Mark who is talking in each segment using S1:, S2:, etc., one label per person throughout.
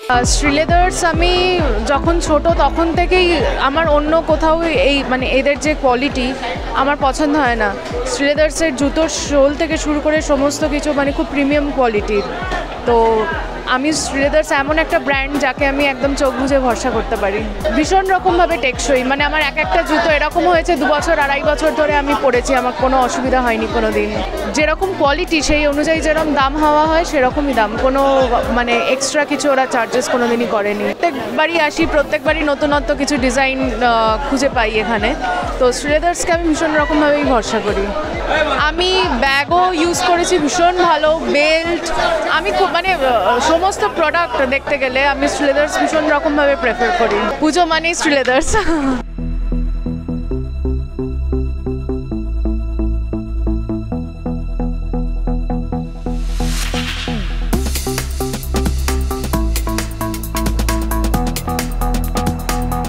S1: শ্রীলেদার্স আমি যখন ছোট তখন থেকেই আমার অন্য কোথাও এই মানে এদের যে কোয়ালিটি আমার পছন্দ হয় না। শ্রীলেদার্সের জুতোর শোল থেকে শুরু করে সমস্ত কিছু মানে খুব প্রিমিয়াম কোয়ালিটির। তো আমি শ্রীলেদার্স এমন একটা ব্র্যান্ড যাকে আমি একদম চোখ বুজে ভরসা করতে পারি। ভীষণ রকমভাবে টেকসই, মানে আমার একটা জুতো এরকম হয়েছে 2 বছর 2.5 বছর ধরে আমি পরেছি, আমার কোনো অসুবিধা হয়নি কোনো দিন। যেরকম কোয়ালিটি সেই অনুযায়ী যেরকম দাম হওয়া হয় সেরকমই দাম, কোনো মানে এক্সট্রা কিছু ওরা চার্জেস কোনো দিনই করেনি। প্রত্যেকবারই আসি, প্রত্যেকবারই নতুনত্ব কিছু ডিজাইন খুঁজে পাই এখানে। তো শ্রীলেদার্সকে আমি ভীষণ রকমভাবেই ভরসা করি। আমি ব্যাগও ইউজ করেছি, ভীষণ ভালো বেল্ট। আমি খুব মানে সমস্ত প্রোডাক্ট দেখতে গেলে আমি শ্রীলেদার্স ভীষণ রকমভাবে প্রেফার করি। পুজো মানেই শ্রীলেদার্স।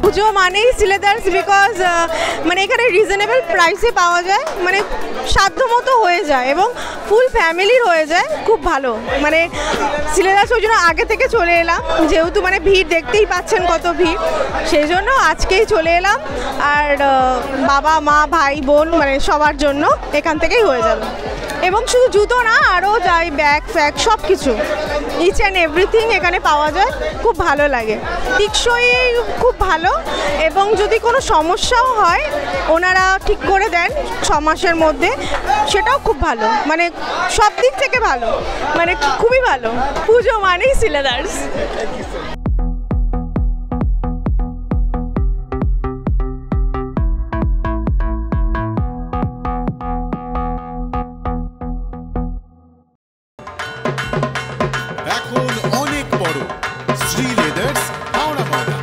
S2: পুজো মানেই শ্রীলেদার্স, বিকজ মানে এখানে রিজনেবল প্রাইসে পাওয়া যায়, মানে সাধ্যমতো হয়ে যায় এবং ফুল ফ্যামিলির হয়ে যায়, খুব ভালো। মানে শ্রীলেদার্স ওই জন্য আগে থেকে চলে এলাম, যেহেতু মানে ভিড় দেখতেই পাচ্ছেন কত ভিড়, সেই জন্য আজকেই চলে এলাম। আর বাবা মা ভাই বোন মানে সবার জন্য এখান থেকেই হয়ে যাবে। এবং শুধু জুতো না, আরও যাই ব্যাগ ফ্যাগ সব কিছু ইচ অ্যান্ড এভরিথিং এখানে পাওয়া যায়, খুব ভালো লাগে। টিকসই খুব ভালো, এবং যদি কোনো সমস্যাও হয় ওনারা ঠিক করে দেন 6 মাসের মধ্যে, সেটাও খুব ভালো, মানে সব দিক থেকে ভালো, মানে খুবই ভালো। পুজো মানেই শ্রীলেদার্স।
S3: এখন অনেক বড় শ্রীলেদার্স হাওড়া ময়দান।